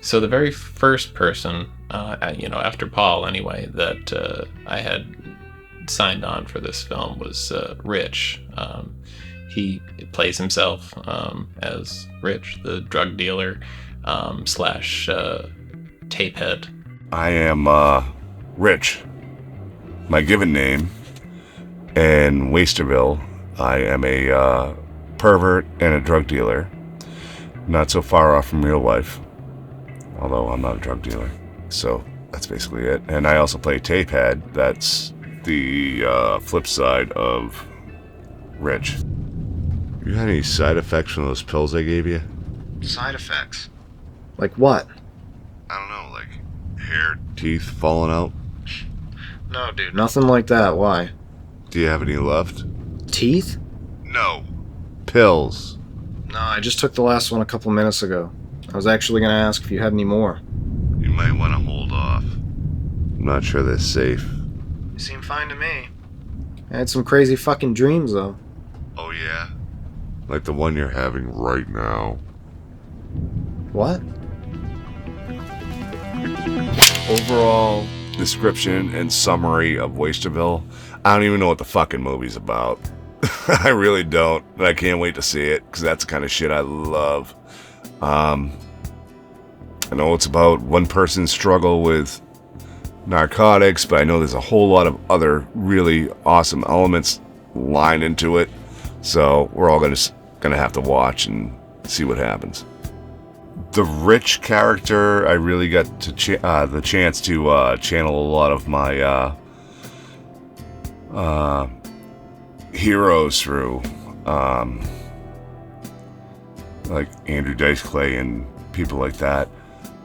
So the very first person, after Paul anyway, that I had signed on for this film was Rich. He plays himself as Rich, the drug dealer slash tape head. I am Rich, my given name, in Wasterville. I am a pervert and a drug dealer. Not so far off from real life, although I'm not a drug dealer. So that's basically it. And I also play tape head. That's the flip side of Rich. You had any side effects from those pills I gave you? Side effects? Like what? I don't know, like hair, teeth falling out? No, dude, nothing like that. Why? Do you have any left? Teeth? No. Pills. No, I just took the last one a couple minutes ago. I was actually going to ask if you had any more. You might want to hold off. I'm not sure they're safe. You seem fine to me. I had some crazy fucking dreams, though. Oh, yeah? Like the one you're having right now. What? Overall description and summary of Wasterville, I don't even know what the fucking movie's about. I really don't, and I can't wait to see it, because that's the kind of shit I love. I know it's about one person's struggle with narcotics, but I know there's a whole lot of other really awesome elements lined into it, so we're all gonna have to watch and see what happens. The Rich character, I really got to the chance to channel a lot of my heroes through, like Andrew Dice Clay and people like that,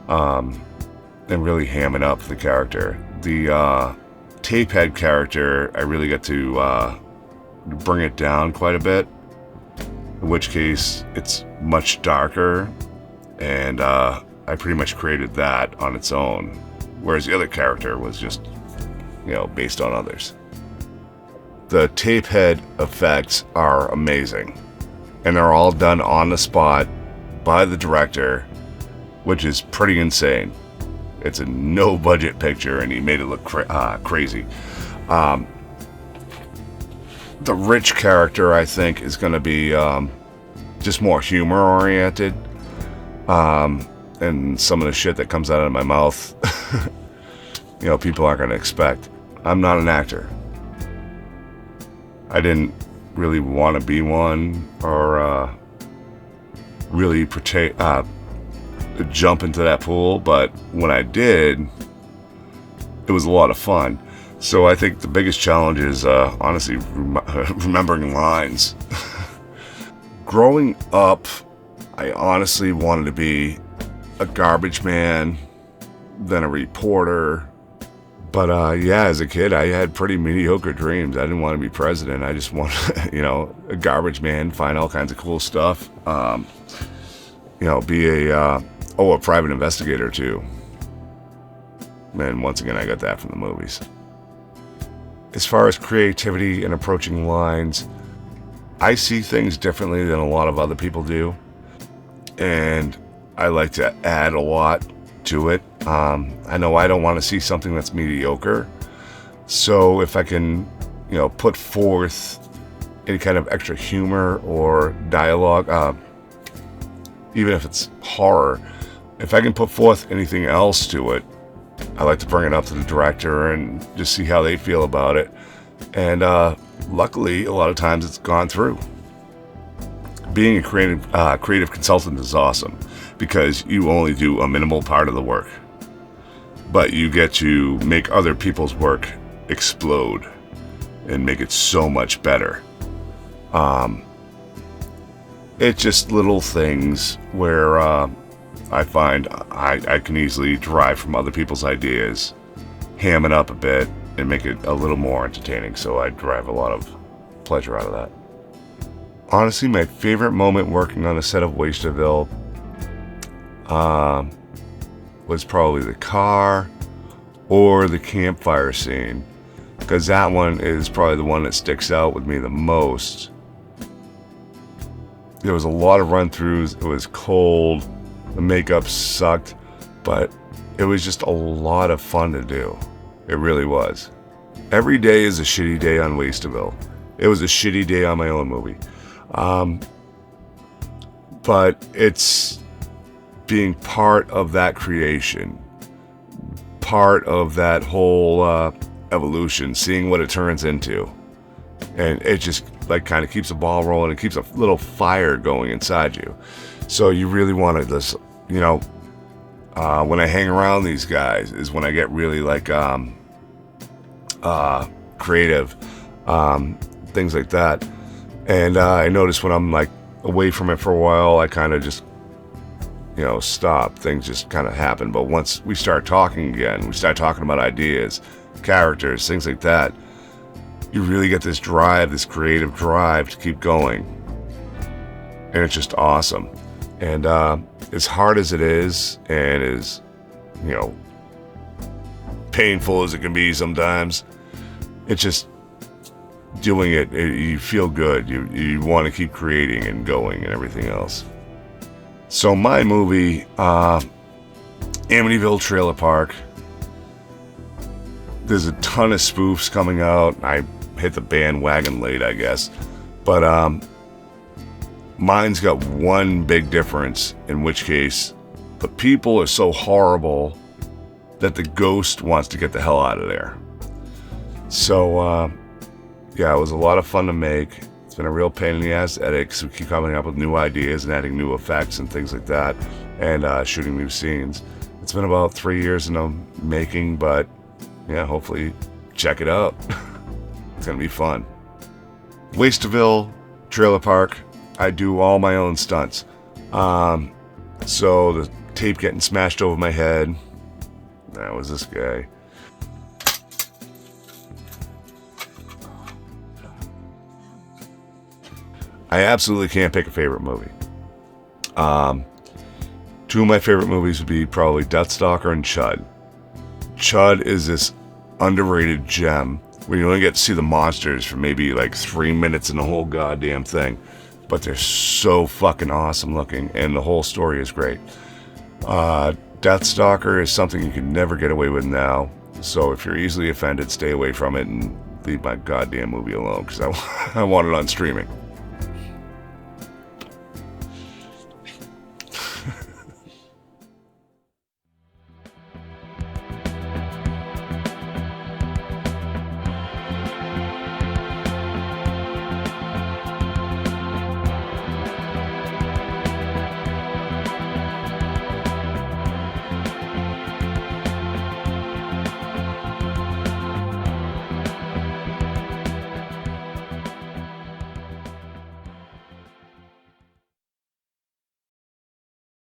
and really hamming up the character. The Tapehead character, I really got to bring it down quite a bit, in which case it's much darker, and I pretty much created that on its own, whereas the other character was just, based on others. The Tapehead effects are amazing, and they're all done on the spot by the director, which is pretty insane. It's a no-budget picture, and he made it look crazy. The Rich character, I think, is going to be just more humor-oriented, and some of the shit that comes out of my mouth, people aren't going to expect. I'm not an actor. I didn't really want to be one, or really jump into that pool, but when I did, it was a lot of fun. So I think the biggest challenge is honestly remembering lines. Growing up, I honestly wanted to be a garbage man, then a reporter. But as a kid, I had pretty mediocre dreams. I didn't want to be president. I just wanted, a garbage man, find all kinds of cool stuff. Be a private investigator too. And once again, I got that from the movies. As far as creativity and approaching lines, I see things differently than a lot of other people do. And I like to add a lot to it. I know I don't want to see something that's mediocre. So if I can, put forth any kind of extra humor or dialogue, even if it's horror, if I can put forth anything else to it, I like to bring it up to the director and just see how they feel about it. And luckily, a lot of times it's gone through. Being a creative consultant is awesome because you only do a minimal part of the work, but you get to make other people's work explode and make it so much better. It's just little things where I find I can easily derive from other people's ideas, ham it up a bit, and make it a little more entertaining, so I derive a lot of pleasure out of that. Honestly, my favorite moment working on a set of Wasterville was probably the car or the campfire scene, because that one is probably the one that sticks out with me the most. There was a lot of run-throughs, it was cold, the makeup sucked, but it was just a lot of fun to do. It really was. Every day is a shitty day on Wasterville. It was a shitty day on my own movie. But it's being part of that creation, part of that whole evolution, seeing what it turns into. And it just like kind of keeps the ball rolling and keeps a little fire going inside you. So you really want to this, you know, when I hang around these guys is when I get really like creative, things like that. And I notice when I'm like away from it for a while, I kind of just, you know, stop. Things just kind of happen. But once we start talking again, we start talking about ideas, characters, things like that, you really get this drive, this creative drive to keep going. And it's just awesome. And as hard as it is, and as, you know, painful as it can be sometimes, it's just doing it, you feel good. You want to keep creating and going and everything else. So my movie, Amityville Trailer Park, there's a ton of spoofs coming out. I hit the bandwagon late, I guess. But mine's got one big difference, in which case the people are so horrible that the ghost wants to get the hell out of there. So, yeah, it was a lot of fun to make. It's been a real pain in the ass to edit, because we keep coming up with new ideas and adding new effects and things like that, and shooting new scenes. It's been about 3 years in the making, but yeah, hopefully check it out. It's gonna be fun. Wasterville Trailer Park, I do all my own stunts. So the tape getting smashed over my head, that was this guy. I absolutely can't pick a favorite movie. Two of my favorite movies would be probably Deathstalker and Chud. Chud is this underrated gem where you only get to see the monsters for maybe like 3 minutes in the whole goddamn thing, but they're so fucking awesome looking, and the whole story is great. Deathstalker is something you can never get away with now, so if you're easily offended, stay away from it and leave my goddamn movie alone, because I want it on streaming.